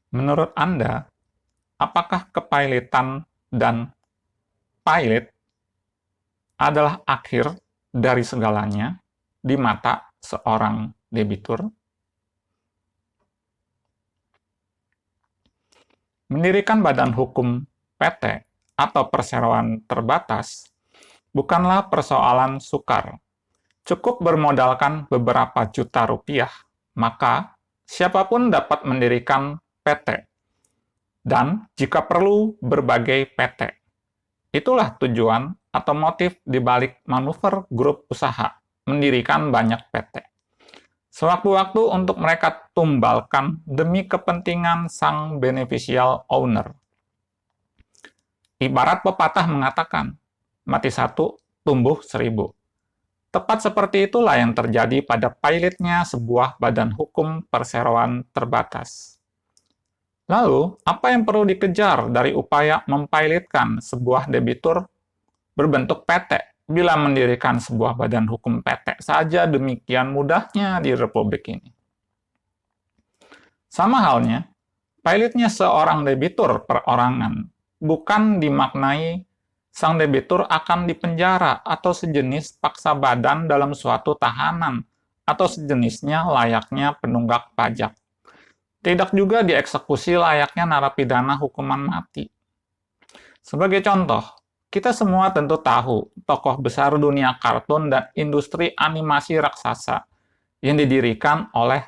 Menurut Anda, apakah kepailitan dan pailit adalah akhir dari segalanya di mata seorang debitur? Mendirikan badan hukum PT atau perseroan terbatas bukanlah persoalan sukar. Cukup bermodalkan beberapa juta rupiah, maka siapapun dapat mendirikan PT, dan jika perlu berbagai PT. Itulah tujuan atau motif di balik manuver grup usaha mendirikan banyak PT. Sewaktu-waktu untuk mereka tumbalkan demi kepentingan sang beneficial owner. Ibarat pepatah mengatakan, mati satu, tumbuh seribu. Tepat seperti itulah yang terjadi pada pilotnya sebuah badan hukum perseroan terbatas. Lalu, apa yang perlu dikejar dari upaya mempilotkan sebuah debitur berbentuk PT bila mendirikan sebuah badan hukum PT saja demikian mudahnya di Republik ini? Sama halnya, pilotnya seorang debitur perorangan bukan dimaknai sang debitur akan dipenjara atau sejenis paksa badan dalam suatu tahanan atau sejenisnya layaknya penunggak pajak. Tidak juga dieksekusi layaknya narapidana hukuman mati. Sebagai contoh, kita semua tentu tahu tokoh besar dunia kartun dan industri animasi raksasa yang didirikan oleh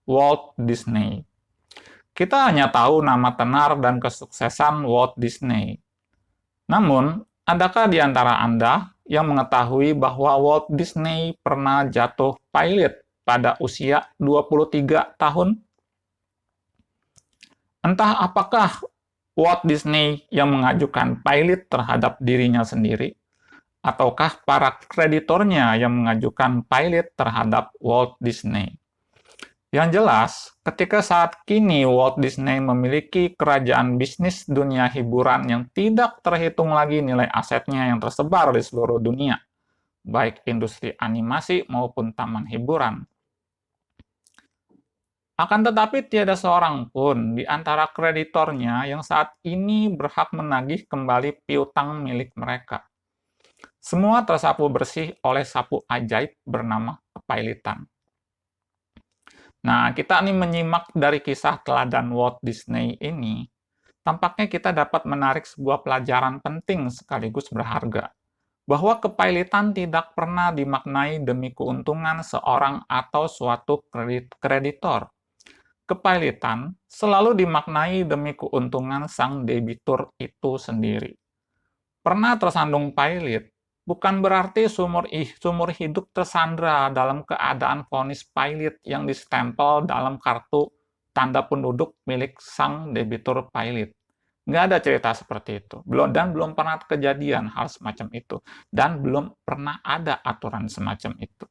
Walt Disney. Kita hanya tahu nama tenar dan kesuksesan Walt Disney. Namun, adakah di antara Anda yang mengetahui bahwa Walt Disney pernah jatuh pilot pada usia 23 tahun? Entah apakah Walt Disney yang mengajukan pilot terhadap dirinya sendiri, ataukah para kreditornya yang mengajukan pilot terhadap Walt Disney. Yang jelas, ketika saat kini Walt Disney memiliki kerajaan bisnis dunia hiburan yang tidak terhitung lagi nilai asetnya yang tersebar di seluruh dunia, baik industri animasi maupun taman hiburan. Akan tetapi tiada seorang pun di antara kreditornya yang saat ini berhak menagih kembali piutang milik mereka. Semua tersapu bersih oleh sapu ajaib bernama kepailitan. Nah, kita nih menyimak dari kisah teladan Walt Disney ini, tampaknya kita dapat menarik sebuah pelajaran penting sekaligus berharga, bahwa kepailitan tidak pernah dimaknai demi keuntungan seorang atau suatu kreditor. Kepailitan selalu dimaknai demi keuntungan sang debitur itu sendiri. Pernah tersandung pailit, bukan berarti sumur hidup tersandra dalam keadaan vonis pailit yang distempel dalam kartu tanda penduduk milik sang debitur pailit. Nggak ada cerita seperti itu. Belum pernah kejadian hal semacam itu. Dan belum pernah ada aturan semacam itu.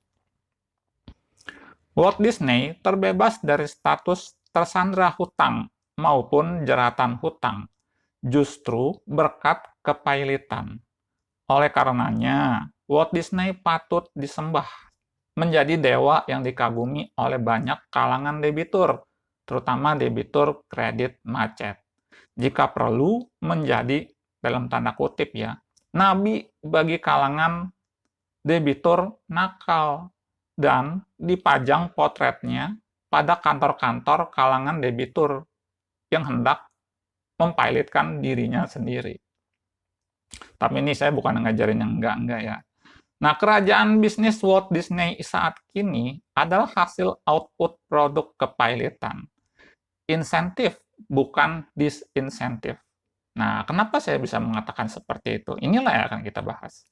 Walt Disney terbebas dari status tersandra hutang maupun jeratan hutang, justru berkat kepailitan. Oleh karenanya, Walt Disney patut disembah, menjadi dewa yang dikagumi oleh banyak kalangan debitur, terutama debitur kredit macet. Jika perlu, menjadi, dalam tanda kutip ya, nabi bagi kalangan debitur nakal, dan dipajang potretnya pada kantor-kantor kalangan debitur yang hendak mempilotkan dirinya sendiri. Tapi ini saya bukan ngajarin yang enggak-enggak ya. Nah, kerajaan bisnis Walt Disney saat kini adalah hasil output produk kepilotan. Insentif, bukan disinsentif. Nah, kenapa saya bisa mengatakan seperti itu? Inilah yang akan kita bahas.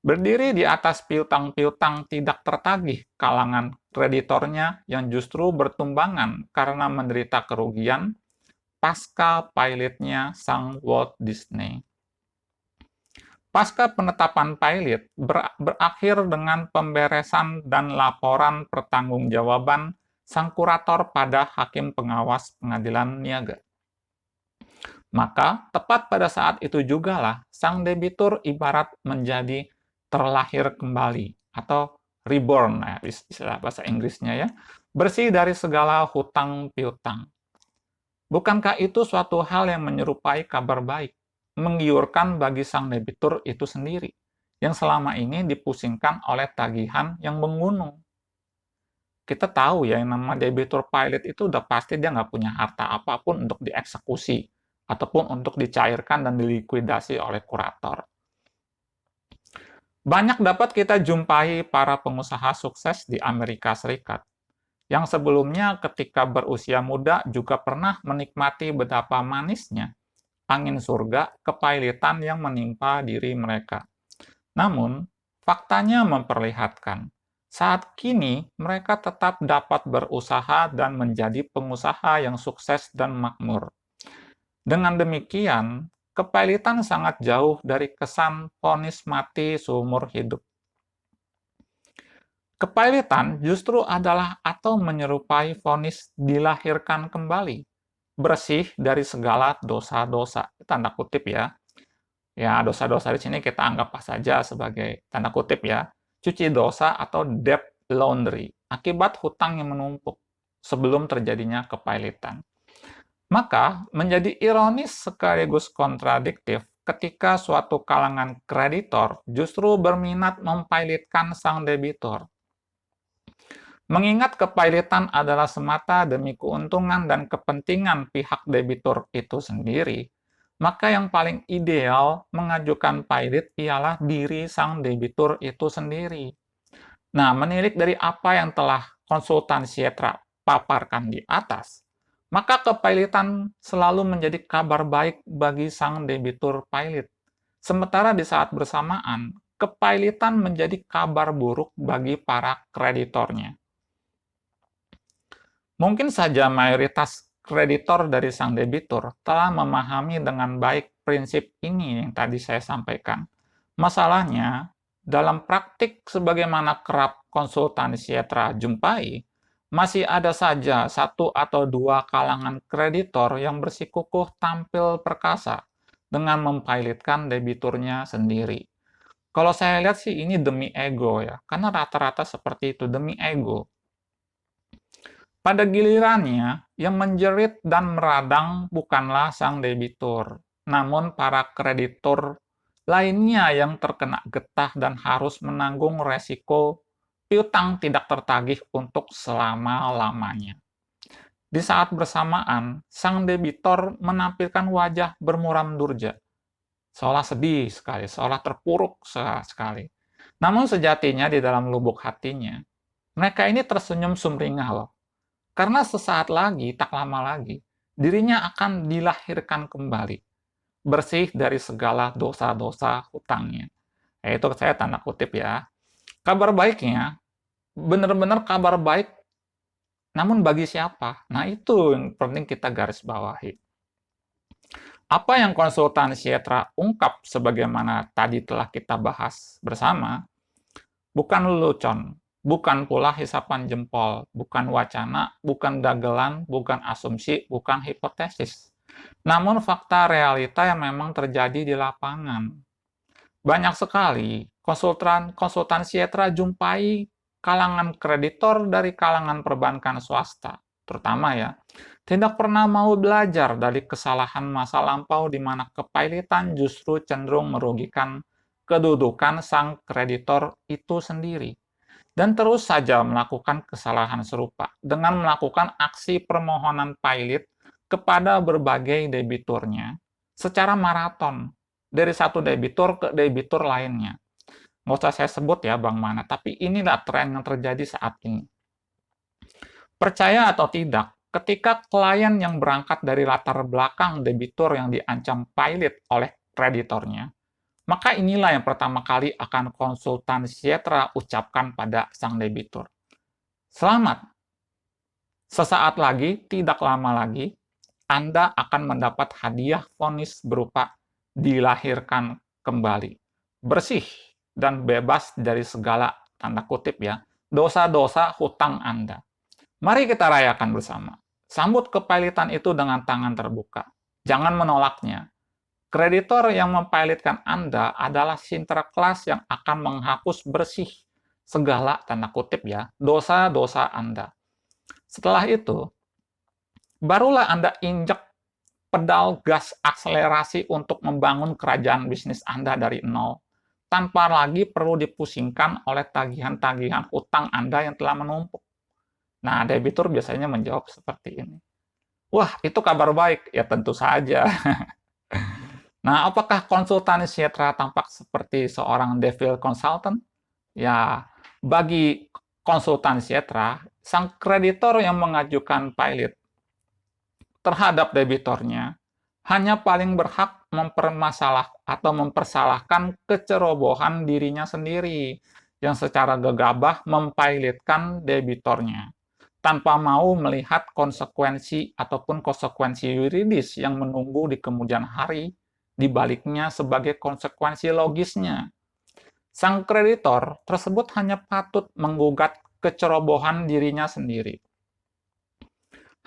Berdiri di atas piutang-piutang tidak tertagih kalangan kreditornya yang justru bertumbangan karena menderita kerugian pasca pilotnya sang Walt Disney. Pasca penetapan pilot berakhir dengan pemberesan dan laporan pertanggungjawaban sang kurator pada hakim pengawas pengadilan niaga. Maka, tepat pada saat itu jugalah sang debitur ibarat menjadi terlahir kembali atau reborn, istilah bahasa Inggrisnya ya, bersih dari segala hutang piutang. Bukankah itu suatu hal yang menyerupai kabar baik, menggiurkan bagi sang debitur itu sendiri, yang selama ini dipusingkan oleh tagihan yang menggunung? Kita tahu ya, yang nama debitur pilot itu udah pasti dia nggak punya harta apapun untuk dieksekusi, ataupun untuk dicairkan dan dilikuidasi oleh kurator. Banyak dapat kita jumpai para pengusaha sukses di Amerika Serikat, yang sebelumnya ketika berusia muda juga pernah menikmati betapa manisnya angin surga kepailitan yang menimpa diri mereka. Namun, faktanya memperlihatkan, saat kini mereka tetap dapat berusaha dan menjadi pengusaha yang sukses dan makmur. Dengan demikian, kepailitan sangat jauh dari kesan vonis mati seumur hidup. Kepailitan justru adalah atau menyerupai vonis dilahirkan kembali, bersih dari segala dosa-dosa. Tanda kutip ya. Ya, dosa-dosa di sini kita anggap saja sebagai tanda kutip ya, cuci dosa atau debt laundry, akibat hutang yang menumpuk sebelum terjadinya kepailitan. Maka, menjadi ironis sekaligus kontradiktif ketika suatu kalangan kreditor justru berminat mempailitkan sang debitur. Mengingat kepailitan adalah semata demi keuntungan dan kepentingan pihak debitur itu sendiri, maka yang paling ideal mengajukan pailit ialah diri sang debitur itu sendiri. Nah, menilik dari apa yang telah konsultan Sietra paparkan di atas, maka kepailitan selalu menjadi kabar baik bagi sang debitur pailit. Sementara di saat bersamaan, kepailitan menjadi kabar buruk bagi para kreditornya. Mungkin saja mayoritas kreditor dari sang debitur telah memahami dengan baik prinsip ini yang tadi saya sampaikan. Masalahnya, dalam praktik sebagaimana kerap konsultan Sietra jumpai, masih ada saja satu atau dua kalangan kreditor yang bersikukuh tampil perkasa dengan mempailitkan debiturnya sendiri. Kalau saya lihat sih ini demi ego ya, karena rata-rata seperti itu, demi ego. Pada gilirannya, yang menjerit dan meradang bukanlah sang debitur, namun para kreditur lainnya yang terkena getah dan harus menanggung resiko piutang tidak tertagih untuk selama-lamanya. Di saat bersamaan, sang debitor menampilkan wajah bermuram durja, seolah sedih sekali, seolah terpuruk sekali. Namun sejatinya di dalam lubuk hatinya, mereka ini tersenyum sumringah loh. Karena sesaat lagi, tak lama lagi, dirinya akan dilahirkan kembali, bersih dari segala dosa-dosa hutangnya. Itu saya tanda kutip ya. Kabar baiknya, benar-benar kabar baik, namun bagi siapa? Nah, itu yang penting kita garis bawahi. Apa yang konsultan Sietra ungkap sebagaimana tadi telah kita bahas bersama, bukan lelucon, bukan pula hisapan jempol, bukan wacana, bukan dagelan, bukan asumsi, bukan hipotesis. Namun fakta realita yang memang terjadi di lapangan. Banyak sekali konsultan Sietra jumpai kalangan kreditor dari kalangan perbankan swasta, terutama ya, tidak pernah mau belajar dari kesalahan masa lampau di mana kepailitan justru cenderung merugikan kedudukan sang kreditor itu sendiri, dan terus saja melakukan kesalahan serupa dengan melakukan aksi permohonan pailit kepada berbagai debiturnya secara maraton dari satu debitur ke debitur lainnya. Nggak usah saya sebut ya bank mana, tapi inilah tren yang terjadi saat ini. Percaya atau tidak, ketika klien yang berangkat dari latar belakang debitur yang diancam pailit oleh kreditornya, maka inilah yang pertama kali akan konsultan Sietra ucapkan pada sang debitur. Selamat, sesaat lagi, tidak lama lagi, Anda akan mendapat hadiah vonis berupa dilahirkan kembali, bersih dan bebas dari segala, tanda kutip ya, dosa-dosa hutang Anda. Mari kita rayakan bersama. Sambut kepailitan itu dengan tangan terbuka. Jangan menolaknya. Kreditor yang mempailitkan Anda adalah Sinterklas yang akan menghapus bersih segala, tanda kutip ya, dosa-dosa Anda. Setelah itu, barulah Anda injak pedal gas akselerasi untuk membangun kerajaan bisnis Anda dari nol, tanpa lagi perlu dipusingkan oleh tagihan-tagihan hutang Anda yang telah menumpuk. Nah, debitur biasanya menjawab seperti ini. Wah, itu kabar baik. Ya tentu saja. Nah, apakah konsultan Sejahtera tampak seperti seorang devil consultant? Ya, bagi konsultan Sejahtera, sang kreditor yang mengajukan pilot terhadap debitornya hanya paling berhak mempersalahkan kecerobohan dirinya sendiri yang secara gegabah mempilotkan debitornya tanpa mau melihat konsekuensi ataupun konsekuensi yuridis yang menunggu di kemudian hari di baliknya sebagai konsekuensi logisnya. Sang kreditor tersebut hanya patut menggugat kecerobohan dirinya sendiri.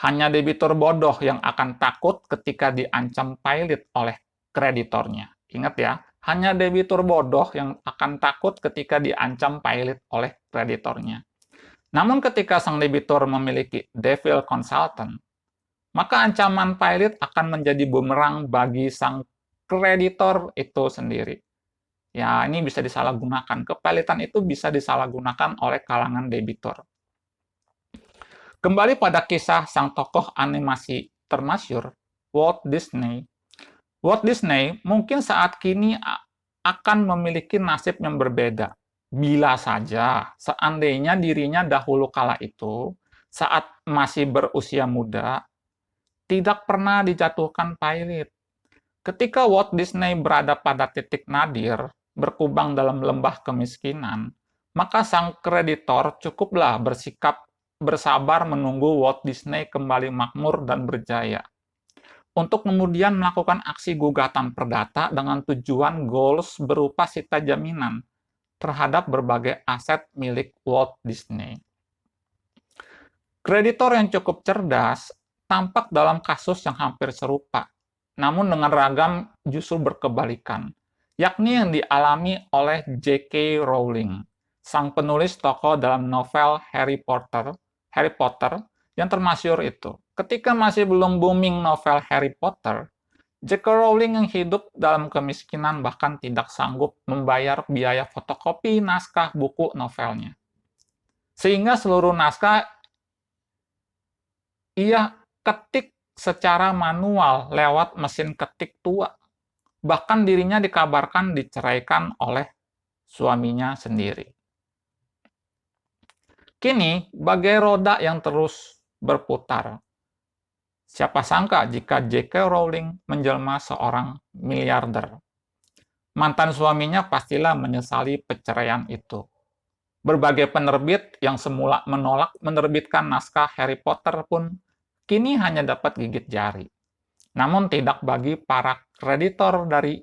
Hanya debitur bodoh yang akan takut ketika diancam pilot oleh kreditornya. Ingat ya, hanya debitur bodoh yang akan takut ketika diancam pilot oleh kreditornya. Namun ketika sang debitur memiliki devil consultant, maka ancaman pilot akan menjadi bumerang bagi sang kreditor itu sendiri. Ya, ini bisa disalahgunakan. Kepilotan itu bisa disalahgunakan oleh kalangan debitur. Kembali pada kisah sang tokoh animasi termasyur, Walt Disney. Walt Disney mungkin saat kini akan memiliki nasib yang berbeda. Bila saja seandainya dirinya dahulu kala itu, saat masih berusia muda, tidak pernah dijatuhkan pilot. Ketika Walt Disney berada pada titik nadir, berkubang dalam lembah kemiskinan, maka sang kreditor cukuplah bersabar menunggu Walt Disney kembali makmur dan berjaya. Untuk kemudian melakukan aksi gugatan perdata dengan tujuan goals berupa sita jaminan terhadap berbagai aset milik Walt Disney. Kreditor yang cukup cerdas tampak dalam kasus yang hampir serupa, namun dengan ragam justru berkebalikan, yakni yang dialami oleh J.K. Rowling, sang penulis tokoh dalam novel Harry Potter yang termasyhur itu. Ketika masih belum booming novel Harry Potter, J.K. Rowling yang hidup dalam kemiskinan bahkan tidak sanggup membayar biaya fotokopi naskah buku novelnya. Sehingga seluruh naskah ia ketik secara manual lewat mesin ketik tua. Bahkan dirinya dikabarkan diceraikan oleh suaminya sendiri. Kini, bagai roda yang terus berputar. Siapa sangka jika J.K. Rowling menjelma seorang miliarder. Mantan suaminya pastilah menyesali perceraian itu. Berbagai penerbit yang semula menolak menerbitkan naskah Harry Potter pun kini hanya dapat gigit jari. Namun tidak bagi para kreditor dari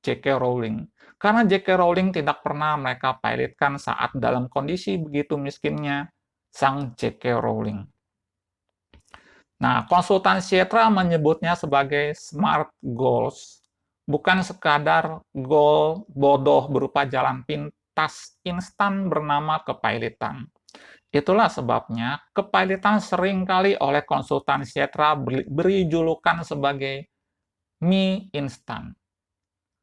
J.K. Rowling. Karena J.K. Rowling tidak pernah mereka pilotkan saat dalam kondisi begitu miskinnya sang J.K. Rowling. Nah, konsultan Sejahtera menyebutnya sebagai smart goals, bukan sekadar goal bodoh berupa jalan pintas instan bernama kepilotan. Itulah sebabnya kepilotan seringkali oleh konsultan Sejahtera beri julukan sebagai mie instan.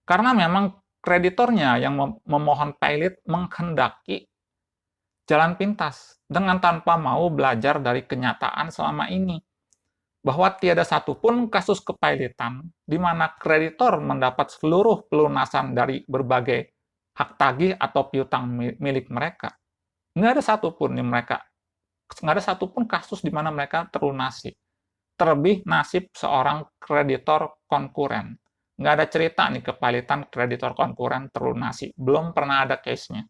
Karena memang kreditornya yang memohon pilot menghendaki jalan pintas dengan tanpa mau belajar dari kenyataan selama ini. Bahwa tiada satupun kasus kepilotan di mana kreditor mendapat seluruh pelunasan dari berbagai hak tagih atau piutang milik mereka. Nggak ada satupun kasus di mana mereka terlunasi. Terlebih nasib seorang kreditor konkuren. Nggak ada cerita nih kepilotan kreditor konkuren terlunasi. Belum pernah ada case-nya.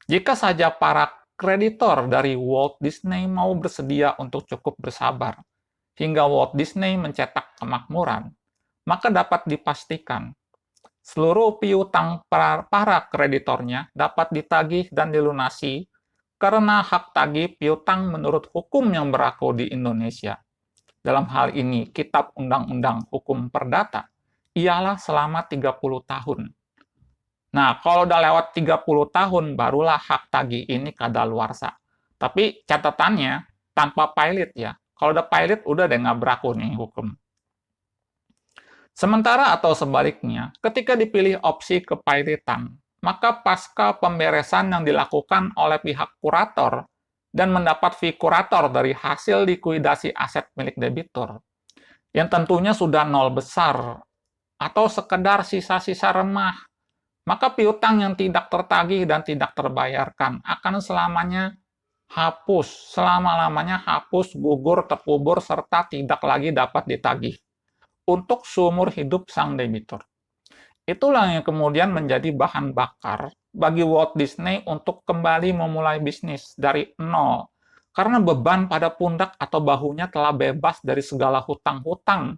Jika saja para kreditor dari Walt Disney mau bersedia untuk cukup bersabar hingga Walt Disney mencetak kemakmuran, maka dapat dipastikan seluruh piutang para kreditornya dapat ditagih dan dilunasi karena hak tagih piutang menurut hukum yang berlaku di Indonesia. Dalam hal ini, Kitab Undang-Undang Hukum Perdata, ialah selama 30 tahun. Nah, kalau udah lewat 30 tahun, barulah hak tagih ini kadaluarsa. Tapi catatannya, tanpa pilot ya. Kalau udah pilot, udah deh nggak berlaku nih hukum. Sementara atau sebaliknya, ketika dipilih opsi kepilotan, maka pasca pemberesan yang dilakukan oleh pihak kurator dan mendapat fee kurator dari hasil likuidasi aset milik debitur, yang tentunya sudah nol besar atau sekedar sisa-sisa remah, maka piutang yang tidak tertagih dan tidak terbayarkan akan selamanya hapus, selama-lamanya hapus, gugur, terkubur, serta tidak lagi dapat ditagih untuk seumur hidup sang debitur. Itulah yang kemudian menjadi bahan bakar bagi Walt Disney untuk kembali memulai bisnis dari nol, karena beban pada pundak atau bahunya telah bebas dari segala hutang-hutang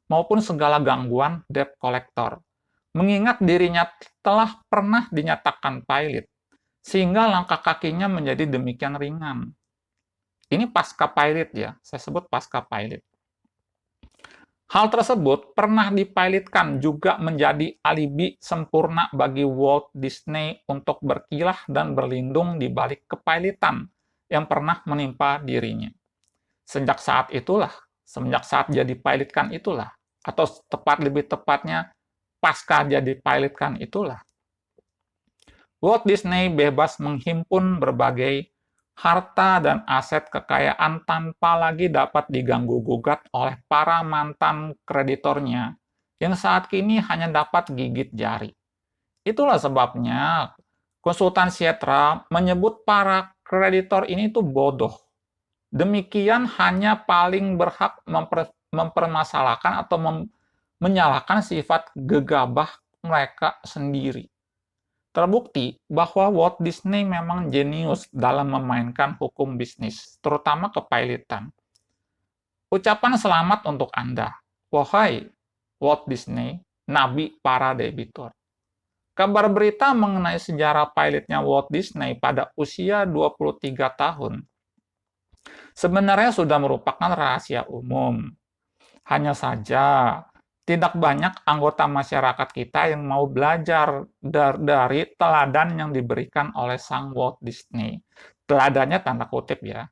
maupun segala gangguan debt collector. Mengingat dirinya telah pernah dinyatakan pilot, sehingga langkah kakinya menjadi demikian ringan. Ini pasca pilot ya, saya sebut pasca pilot. Hal tersebut pernah dipilotkan juga menjadi alibi sempurna bagi Walt Disney untuk berkilah dan berlindung di balik kepilotan yang pernah menimpa dirinya. Semenjak saat jadi pilotkan itulah, atau lebih tepatnya pasca jadi pilotkan itulah, Walt Disney bebas menghimpun berbagai harta dan aset kekayaan tanpa lagi dapat diganggu-gugat oleh para mantan kreditornya yang saat kini hanya dapat gigit jari. Itulah sebabnya konsultan Sietra menyebut para kreditor ini tuh bodoh. Demikian hanya paling berhak mempermasalahkan atau menyalahkan sifat gegabah mereka sendiri. Terbukti bahwa Walt Disney memang jenius dalam memainkan hukum bisnis, terutama kepilotan. Ucapan selamat untuk Anda, wahai Walt Disney, nabi para debitur. Kabar berita mengenai sejarah pilotnya Walt Disney pada usia 23 tahun sebenarnya sudah merupakan rahasia umum. Hanya saja, tidak banyak anggota masyarakat kita yang mau belajar dari teladan yang diberikan oleh sang Walt Disney. Teladannya tanda kutip ya.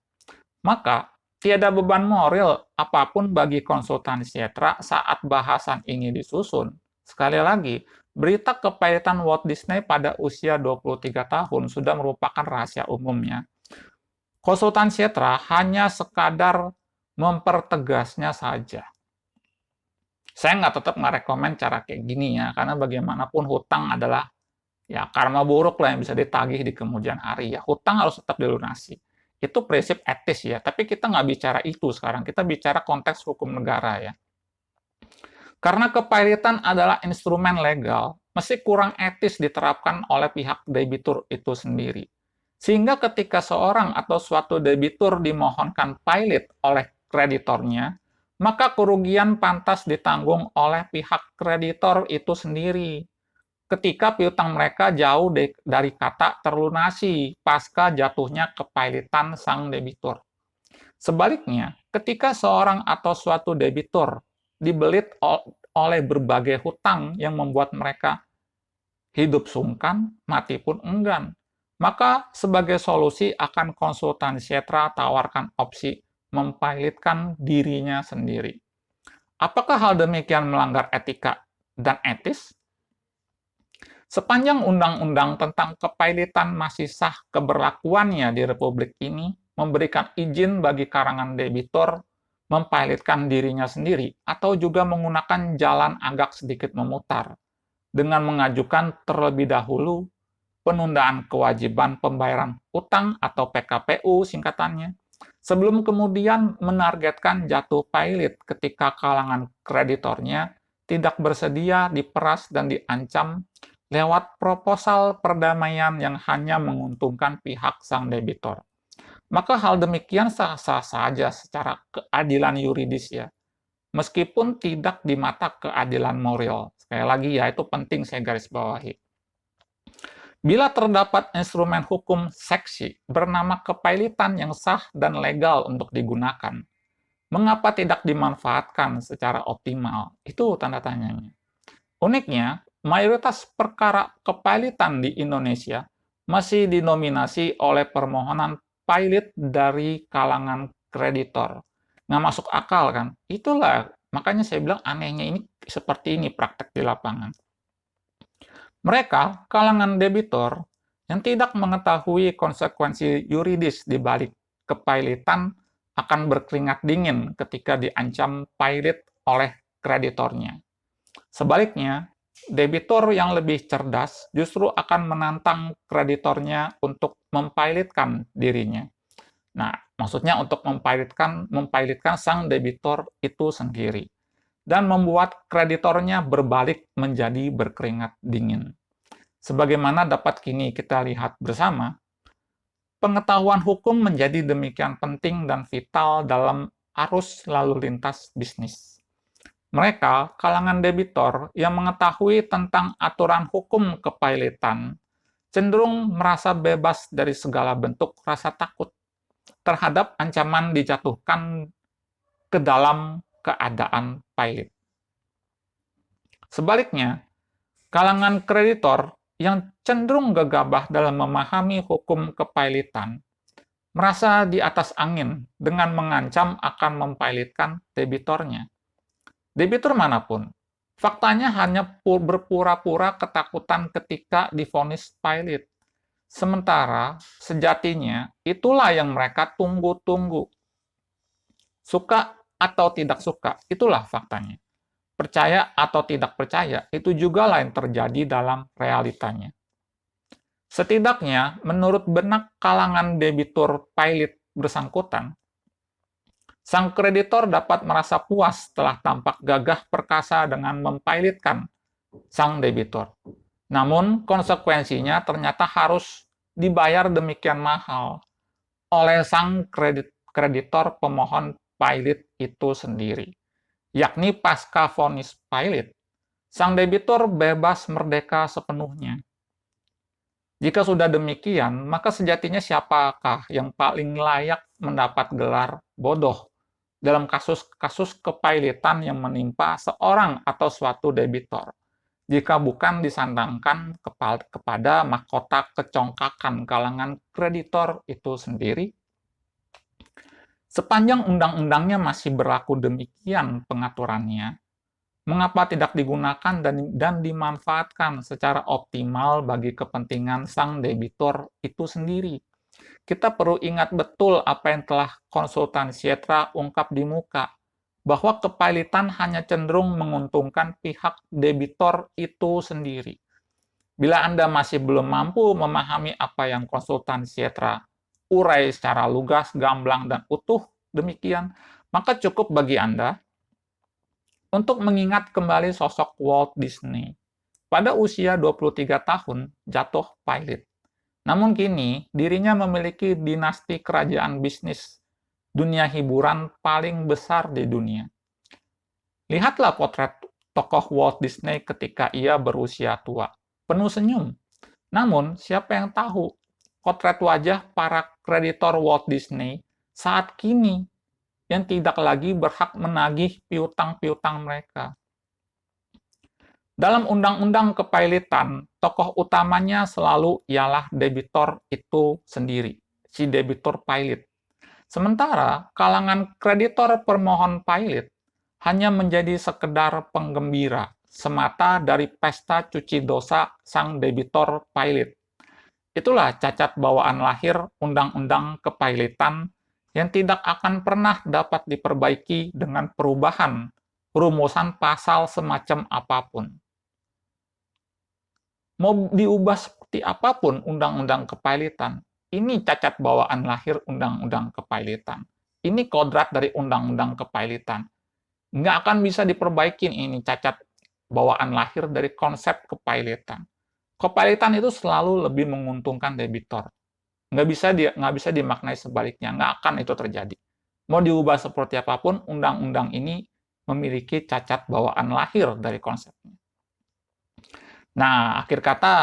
Maka, tiada beban moral apapun bagi konsultan Sietra saat bahasan ini disusun. Sekali lagi, berita kepilotan Walt Disney pada usia 23 tahun sudah merupakan rahasia umumnya. Konsultan Sietra hanya sekadar mempertegasnya saja. Saya tetap nggak rekomen cara kayak gini ya, karena bagaimanapun hutang adalah ya karma buruk lah yang bisa ditagih di kemudian hari ya. Hutang harus tetap dilunasi. Itu prinsip etis ya, tapi kita nggak bicara itu sekarang. Kita bicara konteks hukum negara ya. Karena kepilotan adalah instrumen legal, mesti kurang etis diterapkan oleh pihak debitur itu sendiri. Sehingga ketika seorang atau suatu debitur dimohonkan pilot oleh kreditornya, maka kerugian pantas ditanggung oleh pihak kreditor itu sendiri ketika piutang mereka jauh dari kata terlunasi pasca jatuhnya kepilotan sang debitur. Sebaliknya, ketika seorang atau suatu debitur dibelit oleh berbagai hutang yang membuat mereka hidup sungkan, mati pun enggan, maka sebagai solusi akan konsultan Sietra tawarkan opsi mempilotkan dirinya sendiri. Apakah hal demikian melanggar etika dan etis? Sepanjang undang-undang tentang kepilotan masih sah keberlakuannya di Republik ini, memberikan izin bagi karangan debitur mempilotkan dirinya sendiri atau juga menggunakan jalan agak sedikit memutar dengan mengajukan terlebih dahulu penundaan kewajiban pembayaran utang atau PKPU singkatannya, sebelum kemudian menargetkan jatuh pilot ketika kalangan kreditornya tidak bersedia diperas dan diancam lewat proposal perdamaian yang hanya menguntungkan pihak sang debitor. Maka hal demikian sah-sah saja secara keadilan yuridis ya, meskipun tidak di mata keadilan moral. Sekali lagi ya, itu penting saya garis bawahi. Bila terdapat instrumen hukum seksi bernama kepilotan yang sah dan legal untuk digunakan, mengapa tidak dimanfaatkan secara optimal? Itu tanda tanyanya. Uniknya, mayoritas perkara kepilotan di Indonesia masih dinominasi oleh permohonan pilot dari kalangan kreditor, Nggak masuk akal kan? Itulah, makanya saya bilang anehnya ini seperti ini praktek di lapangan. Mereka, kalangan debitur, yang tidak mengetahui konsekuensi yuridis di balik kepailitan akan berkeringat dingin ketika diancam pailit oleh kreditornya. Sebaliknya, debitur yang lebih cerdas justru akan menantang kreditornya untuk mempailitkan dirinya. Nah, maksudnya untuk mempailitkan sang debitur itu sendiri dan membuat kreditornya berbalik menjadi berkeringat dingin. Sebagaimana dapat kini kita lihat bersama, pengetahuan hukum menjadi demikian penting dan vital dalam arus lalu lintas bisnis. Mereka, kalangan debitor yang mengetahui tentang aturan hukum kepailitan, cenderung merasa bebas dari segala bentuk rasa takut terhadap ancaman dijatuhkan ke dalam keadaan pailit. Sebaliknya, kalangan kreditor yang cenderung gegabah dalam memahami hukum kepailitan merasa di atas angin dengan mengancam akan mempailitkan debitornya. Debitur manapun, faktanya hanya berpura-pura ketakutan ketika divonis pailit. Sementara sejatinya itulah yang mereka tunggu-tunggu. Suka atau tidak suka, itulah faktanya. Percaya atau tidak percaya, itu juga lah yang terjadi dalam realitanya. Setidaknya, menurut benak kalangan debitur pailit bersangkutan, sang kreditor dapat merasa puas setelah tampak gagah perkasa dengan mempailitkan sang debitur. Namun, konsekuensinya ternyata harus dibayar demikian mahal oleh sang kreditor pemohon pailit itu sendiri, yakni pasca vonis pailit, sang debitur bebas merdeka sepenuhnya. Jika sudah demikian, maka sejatinya siapakah yang paling layak mendapat gelar bodoh dalam kasus-kasus kepailitan yang menimpa seorang atau suatu debitor, jika bukan disandangkan kepada mahkota kecongkakan kalangan kreditor itu sendiri? Sepanjang undang-undangnya masih berlaku demikian pengaturannya, mengapa tidak digunakan dan dimanfaatkan secara optimal bagi kepentingan sang debitur itu sendiri? Kita perlu ingat betul apa yang telah konsultan Sietra ungkap di muka, bahwa kepailitan hanya cenderung menguntungkan pihak debitor itu sendiri. Bila Anda masih belum mampu memahami apa yang konsultan Sietra urai secara lugas, gamblang, dan utuh demikian, maka cukup bagi Anda untuk mengingat kembali sosok Walt Disney. Pada usia 23 tahun, jatuh pailit. Namun kini, dirinya memiliki dinasti kerajaan bisnis dunia hiburan paling besar di dunia. Lihatlah potret tokoh Walt Disney ketika ia berusia tua, penuh senyum. Namun, siapa yang tahu potret wajah para kreditor Walt Disney saat kini yang tidak lagi berhak menagih piutang-piutang mereka. Dalam undang-undang kepailitan, tokoh utamanya selalu ialah debitor itu sendiri, si debitur pailit. Sementara kalangan kreditor permohon pailit hanya menjadi sekedar penggembira semata dari pesta cuci dosa sang debitor pailit. Itulah cacat bawaan lahir undang-undang kepailitan yang tidak akan pernah dapat diperbaiki dengan perubahan rumusan pasal semacam apapun. Mau diubah seperti apapun undang-undang kepailitan, ini cacat bawaan lahir undang-undang kepailitan. Ini kodrat dari undang-undang kepailitan. Nggak akan bisa diperbaiki ini cacat bawaan lahir dari konsep kepailitan. Kepailitan itu selalu lebih menguntungkan debitor. Nggak bisa dimaknai sebaliknya. Nggak akan itu terjadi. Mau diubah seperti apapun, undang-undang ini memiliki cacat bawaan lahir dari konsepnya. Nah, akhir kata,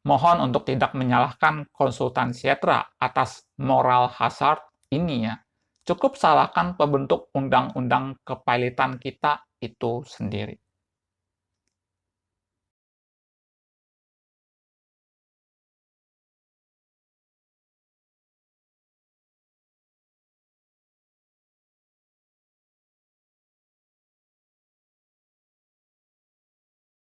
mohon untuk tidak menyalahkan konsultan Sietra atas moral hazard ini ya. Cukup salahkan pembentuk undang-undang kepailitan kita itu sendiri.